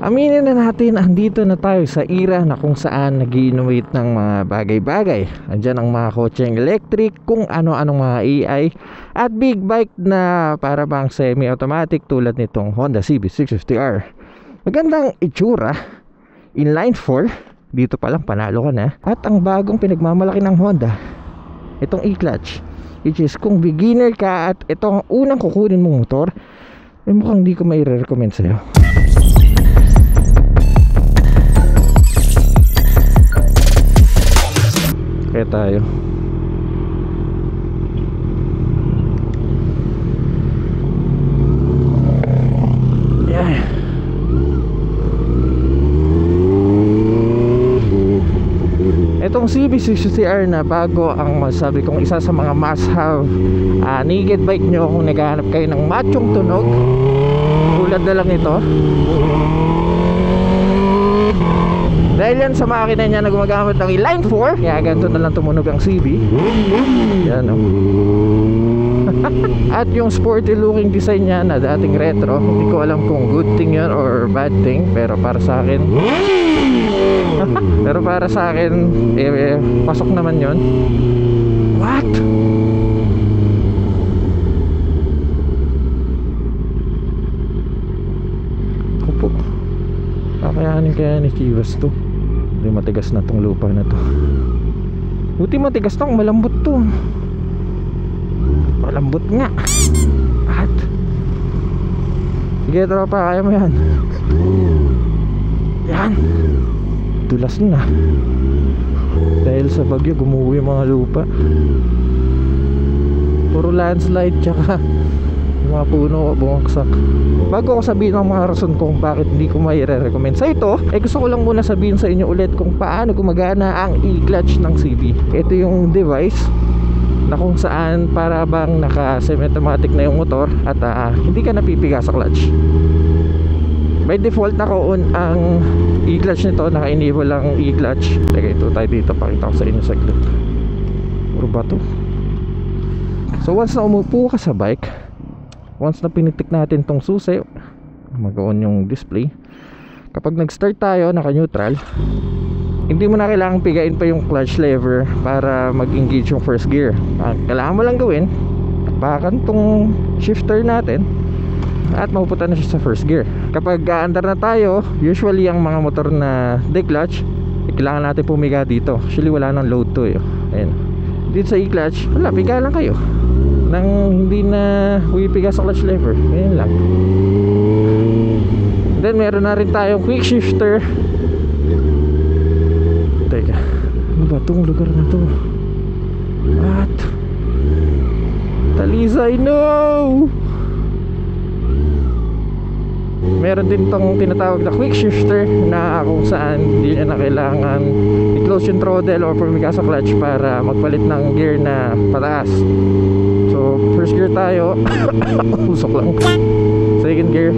Aminin na natin, andito na tayo sa era na kung saan nag-i-innovate ng mga bagay-bagay. Andyan ang mga kotseng electric, kung ano-anong mga AI, at big bike na para bang semi-automatic tulad nitong Honda CB650R. Magandang itsura, inline 4, dito palang panalo ka na. At ang bagong pinagmamalaki ng Honda, itong e-clutch, which is kung beginner ka at itong unang kukunin mong motor, mukhang di ko may recommend sa'yo. Kaya tayo itong CB650R na bago ang masabi kong isa sa mga must have naked bike nyo kung naghahanap kayo ng machong tunog tulad na lang ito. Dahil yan sa makina niya na gumagamit ng line 4, kaya ganito na lang tumunog ang CB. Yan o. At yung sporty looking design niya na dating retro, hindi ko alam kung good thing yun or bad thing, pero para sa akin pasok naman yun. What? Opo, kakayanin kaya ni Chivas to. Hindi matigas na tong lupa na to. Buti matigas to, malambot to. Malambot nga. At sige tropa, kaya mo yan. Yan, dulas na dahil sa bagyo gumuho yung mga lupa. Puro landslide tsaka mga puno bumagsak. Bago ko sabihin ang mga rason kung bakit hindi ko may recommend sa ito, gusto ko lang muna sabihin sa inyo ulit kung paano gumagana ang e-clutch ng CB. Ito yung device na kung saan para bang naka semi-automatic na yung motor at hindi ka napipiga sa clutch. By default ang e-clutch nito, naka-enable lang e-clutch. Teka, ito tayo dito, pakita ko sa inyo saglit. Puro ba to? So once na umupo ka sa bike, once na pinitik natin tong susi, mag-on yung display. Kapag nag-start tayo, naka-neutral, hindi mo na kailangang pigain pa yung clutch lever para mag-engage yung first gear. Kailangan mo lang gawin, bakan tong shifter natin at mapupunta na siya sa first gear. Kapag aandar na tayo, usually ang mga motor na de-clutch, kailangan natin pumiga dito. Actually wala nang load to eh. Ayan. Dito sa e-clutch, wala, piga lang kayo nang hindi na huwipiga sa clutch lever. Ayan lang. Then meron na rin tayong quick shifter. Teka, ano ba itong lugar na to? What? Talisay, no! Meron din tong tinatawag na quick shifter na kung saan hindi niya na kailangan i-close yung throttle or pumiga sa clutch para magpalit ng gear na pataas. So first gear tayo. Usok lang. Second gear.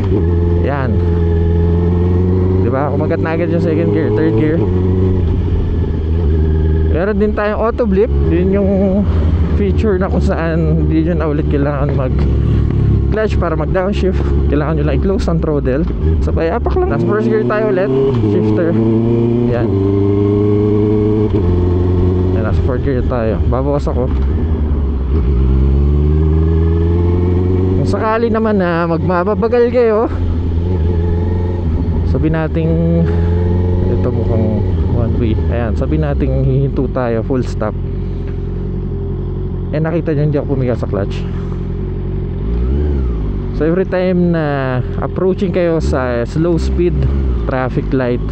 Yan, diba? Kumagat na agad yung second gear. Third gear. Meron din tayong auto blip. Yun yung feature na kung saan hindi nyo na ulit kailangan mag clutch para mag downshift. Kailangan nyo lang i-close ang throttle. Sabay apak lang. Nasa first gear tayo ulit. Shifter. Yan. Yan, nasa fourth gear tayo. Babawas ako. Kung sakali naman na magmababagal kayo, sabi nating ito mukhang one way. Ayan, sabi nating hihinto tayo, full stop. Nakita nyo hindi ako pumiga sa clutch. So every time na approaching kayo sa slow speed traffic light,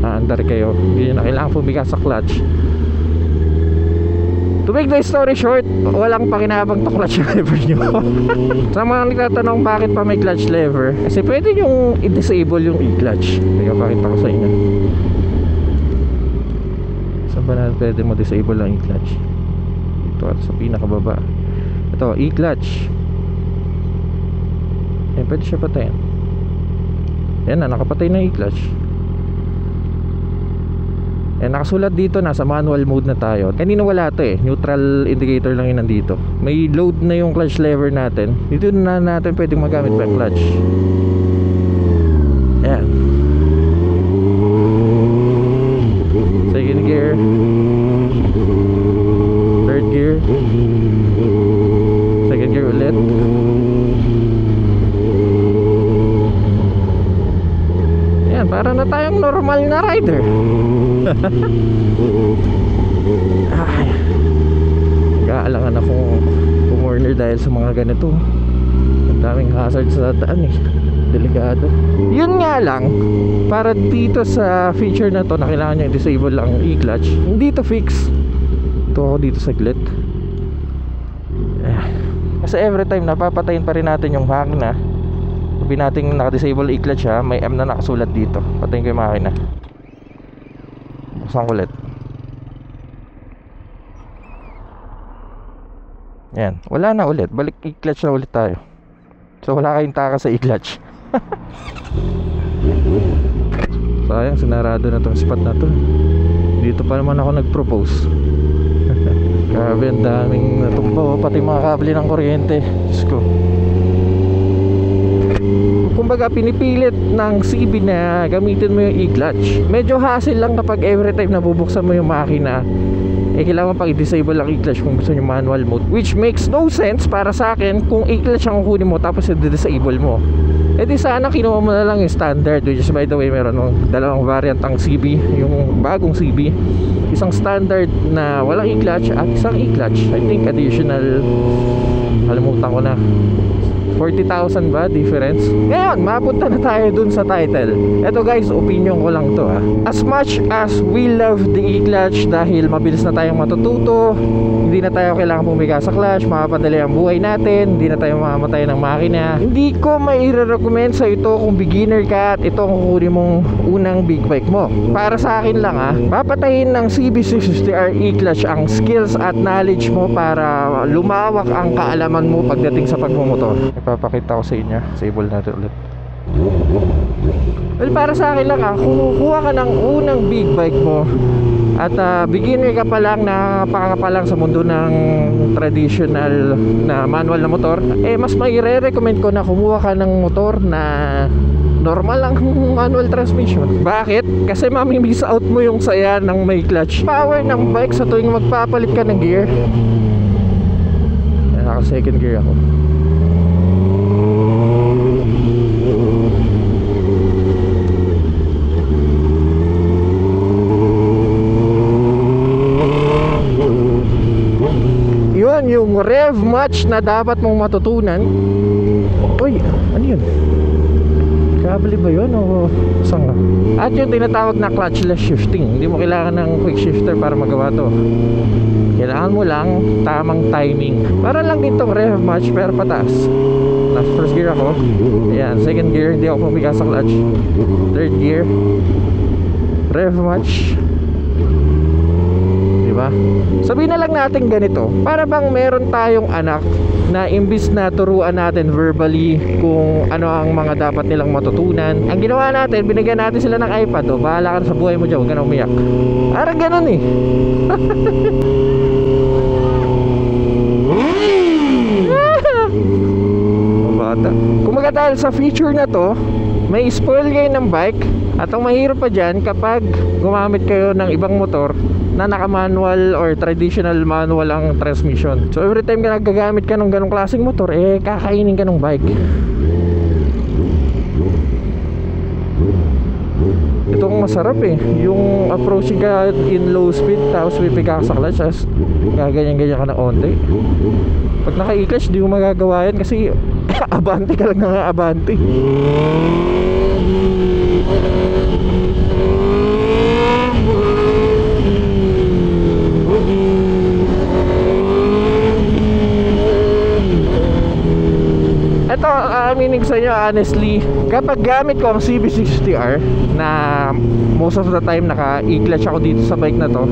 andar kayo, hindi na kailangan pumiga sa clutch. To make the story short, walang pakinabang to clutch lever nyo. Sa mga nagtatanong bakit pa may clutch lever, kasi pwede yung i-disable yung e-clutch. Kaya pakita ko sa inyo. Saan ba na pwede mo disable ang e-clutch? Ito at sa pinakababa. Ito, e-clutch. Pwede siya patayin. Yan na, nakapatay na e-clutch. Nakasulat dito, nasa manual mode na tayo. Kanina wala to neutral indicator lang yun nandito. May load na yung clutch lever natin. Dito na natin pwedeng magamit pa yung clutch. Ayan. Yan, para na tayong normal na rider. Ay, nag-aalangan akong pumorner dahil sa mga ganito. Ang daming hazard sa daan eh. Delikado. Yun nga lang, para dito sa feature na to na kailangan nyo disable lang e-clutch, hindi to fix. Ito ako dito saglit. Kasi every time napapatayin pa rin natin yung makina. Sabi natin naka-disable e-clutch ha, may M na nakasulat dito. Patayin ko yung makina. Buksan ko ulit. Yan, wala na ulit. Balik e-clutch na ulit tayo. So wala kayong taka sa e-clutch. Sayang, sinarado na tong spot na to. Dito pa naman ako nag-propose. Grabe, ang daming natumba, pati mga kable ng kuryente. Diyos ko. Kumbaga pinipilit ng CB na gamitin mo yung e-clutch. Medyo hassle lang kapag every time nabubuksan mo yung makina, kailangan pang i-disable ang e-clutch kung gusto nyo manual mode, which makes no sense para sa akin kung e-clutch ang kukunin mo tapos i-disable mo. Di sana kinuha mo na lang yung standard, which is by the way meron ng dalawang variant ang CB, yung bagong CB, isang standard na walang e-clutch at isang e-clutch. I think additional, kalimutan ko na, 40,000 ba difference? Ngayon, mapunta na tayo dun sa title. Eto guys, opinion ko lang to ha. As much as we love the e-clutch dahil mabilis na tayong matututo, hindi na tayo kailangan pumiga sa clutch, makapadali ang buhay natin, hindi na tayo mamamatay ng makina, hindi ko mai-recommend sa ito kung beginner ka at ito ang kukunin mong unang big bike mo. Para sa akin lang ha, papatayin ng CB660R e-clutch ang skills at knowledge mo para lumawak ang kaalaman mo pagdating sa pagmumotor. Ipapakita ko sa inyo. Disable natin ulit. Well, para sa akin lang kung kukuha ka ng unang big bike mo at beginner ka pa lang, napaka pa lang sa mundo ng traditional na manual na motor, mas maire-recommend ko na kumuha ka ng motor na normal lang manual transmission. Bakit? Kasi mamimiss out mo yung saya ng may clutch power ng bike sa tuwing magpapalit ka ng gear. Naka second gear ako. Yun yung rev match na dapat mong matutunan. Uy, ano yun? Kable ba yun o saan nga? At yung tinatawag na clutchless shifting. Hindi mo kailangan ng quick shifter para magawa to. Kailangan mo lang tamang timing. Para lang ditong rev match pero pataas. Nasa first gear ako. Ayan, second gear, hindi ako pumiga sa clutch. Third gear, rev match. Diba? Sabihin na lang natin ganito, para bang meron tayong anak na imbis na turuan natin verbally kung ano ang mga dapat nilang matutunan, ang ginawa natin, binigyan natin sila ng iPad. O bahala ka sa buhay mo dyan, huwag ka na umiyak. Parang ganun eh. Bata. Kumaga dahil sa feature na to, may spoil kayo ng bike. At ang mahirap pa dyan, kapag gumamit kayo ng ibang motor na naka-manual or traditional manual ang transmission. So every time ka nagagamit ka ng ganong klaseng motor, kakainin ka ng bike. Itong masarap yung approaching ka in low speed tapos pipiga ka sa clutch, tapos gaganyan-ganyan ka na onte. Pag naka-e-clutch, di mo magagawa yan kasi abante ka lang ng abante. Ito, aaminin ko sa inyo honestly, kapag gamit ko ang CB660R na most of the time naka-e-clutch ako dito sa bike na to,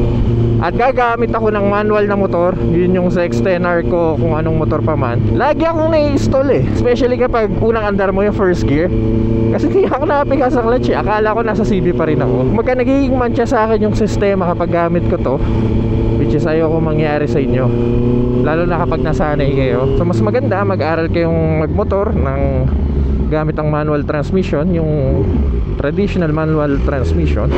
at gagamit ako ng manual na motor, yun yung sa X10R ko, kung anong motor pa man, lagi akong nai-stall especially kapag unang andar mo yung first gear. Kasi hindi ako napiga sa clutch akala ko nasa CB pa rin ako. Magka nagiging mancha sa akin yung sistema kapag gamit ko to, which is ayoko mangyari sa inyo, lalo na kapag nasanay kayo. So mas maganda mag-aral kayong magmotor ng gamit ang manual transmission, yung traditional manual transmission.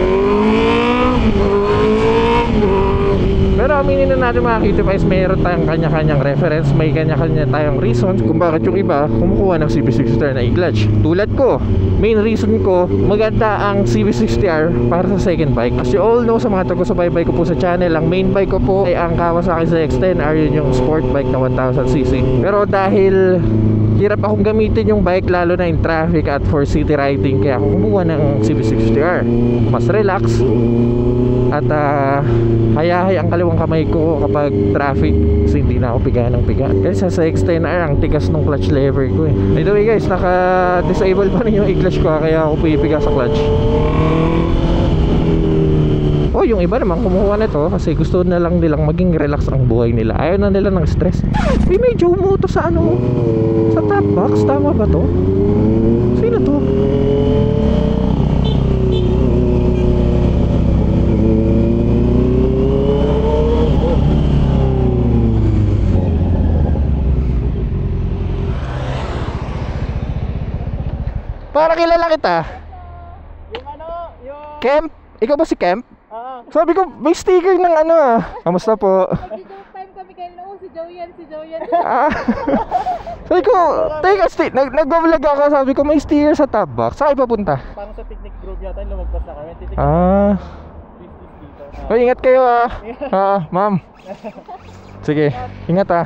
Pero aminin na natin mga Kitty-Pies, mayroon tayong kanya-kanyang reference, may kanya-kanya tayong reasons kung bakit yung iba kumukuha ng CB60R na e-clutch. Tulad ko, main reason ko, maganda ang CB60R para sa second bike. As you all know, sa mga tago-subaybay ko po sa channel, ang main bike ko po ay ang Kawasaki ZX-10R, yun yung sport bike na 1000cc. Pero dahil hirap akong gamitin yung bike lalo na in traffic at for city riding, kaya ako kumuha ng CB60R. Mas relax at hayahay ang kaliwang kamay ko kapag traffic kasi hindi na ako piga ng piga. Kasi sa ZX-10R ang tigas ng clutch lever ko eh. By the way guys, naka-disable pa rin yung e-clutch ko kaya ako pipiga sa clutch. Oh, yung iba naman kumuha nito kasi gusto na lang nilang maging relax ang buhay nila. Ayaw na nila ng stress. May Jomo to sa ano? Sa top box, tama ba to? Sino to? Para kilala kita. Yung ano, yung... Kemp? Ikaw ba si Kemp? Sabi ko, may sticker ng ano ah. Kamusta po? Nag-joke time kami kayo noon, si Joyan. Sabi ko, teka, nag-vlog ako, sabi ko may sticker sa top box. Saan kayo papunta? Parang sa picnic group yata, lumagpas na kami. Business dito. Oh, ingat kayo ah. Ma'am. Sige, ingat ah.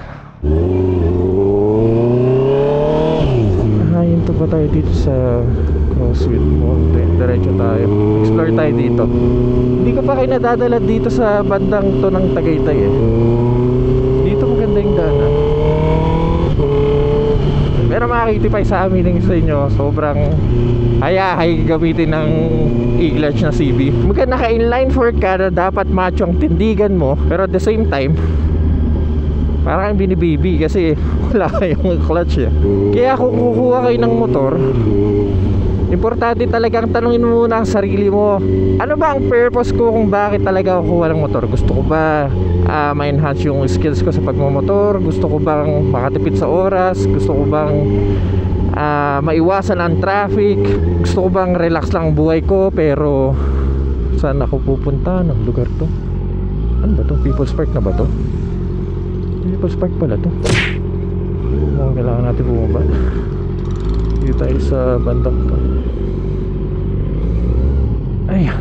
Hinto pa tayo dito sa CrossFit Mountain. Diretso tayo. Explore tayo dito. Hindi ko pa kayo nadadala dito sa bandang to ng Tagaytay eh. Dito maganda yung daanan. Pero makakitipay sa amin sa inyo, sobrang hayahay gamitin ng e-clutch na CB. Magka naka-inline fork ka na dapat macho ang tindigan mo, pero at the same time parang kang binibibi kasi wala kayong clutch eh. Kaya kung kukuha kayo ng motor, importante talagang tanungin mo muna ang sarili mo, ano ba ang purpose ko kung bakit talaga kukuha ng motor? Gusto ko ba ma-enhance yung skills ko sa pagmamotor? Gusto ko bang makatipid sa oras? Gusto ko bang maiwasan ang traffic? Gusto ko bang relax lang ang buhay ko? Pero saan ako pupunta ng lugar to? Ano ba to? People's Park na ba to? People's Park pala to. Mukhang kailangan natin bumaba. Dito tayo sa bandang to. Ay,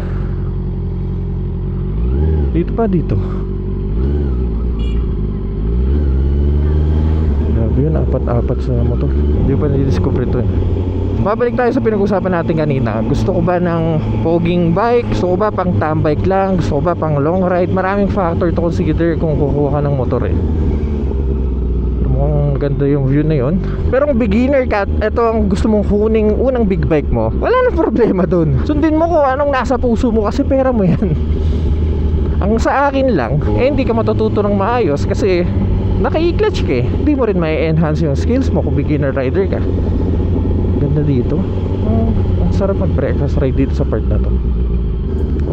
dito pa dito. Grabe yun, apat-apat sa motor. Hindi pa nidiscover ito eh. Babalik tayo sa pinag-usapan natin kanina. Gusto ko ba ng poging bike? Gusto ko ba pang tambike lang? Gusto ko ba pang long ride? Maraming factor to consider kung kukuha ka ng motor eh. Mukhang ganda yung view na yun. Pero kung beginner ka, ito ang gusto mong kuning unang big bike mo, wala na problema dun. Sundin mo kung anong nasa puso mo kasi pera mo yan. Ang sa akin lang, hindi ka matututo ng maayos kasi naka-e-clutch ka eh. Hindi mo rin may enhance yung skills mo kung beginner rider ka. Ganda dito. Ang sarap mag-breakfast ride dito sa part na to.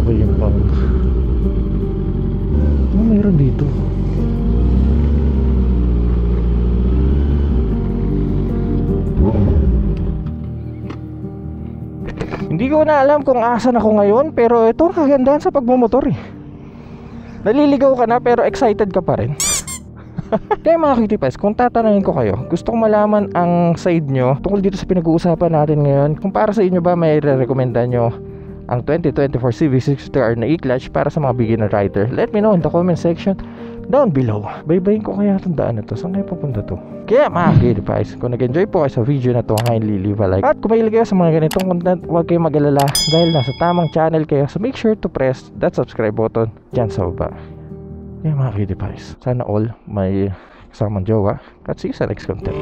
Okay yung pang mayroon dito. Hindi ko na alam kung asan ako ngayon, pero ito ang kagandahan sa pagmumotor eh. Naliligaw ka na pero excited ka pa rin. Kaya mga Kitty-Pies, kung tatanungin ko kayo, gusto kong malaman ang side nyo tungkol dito sa pinag-uusapan natin ngayon. Kung para sa inyo ba may re-recommenda nyo ang 2024 CB60R na e-clutch para sa mga beginner rider? Let me know in the comment section down below. Baybayin ko kaya itong daan na to. Saan kayo papunta to? Kaya mga Kitty-Pies, kung nag-enjoy po kayo sa video na to, kindly leave a like. At kung mahilig kayo sa mga ganitong content, huwag kayong mag-alala dahil nasa tamang channel kayo. So make sure to press that subscribe button dyan sa baba. Kaya mga Kitty-Pies, sana all may kasamang jowa. At see you sa next content.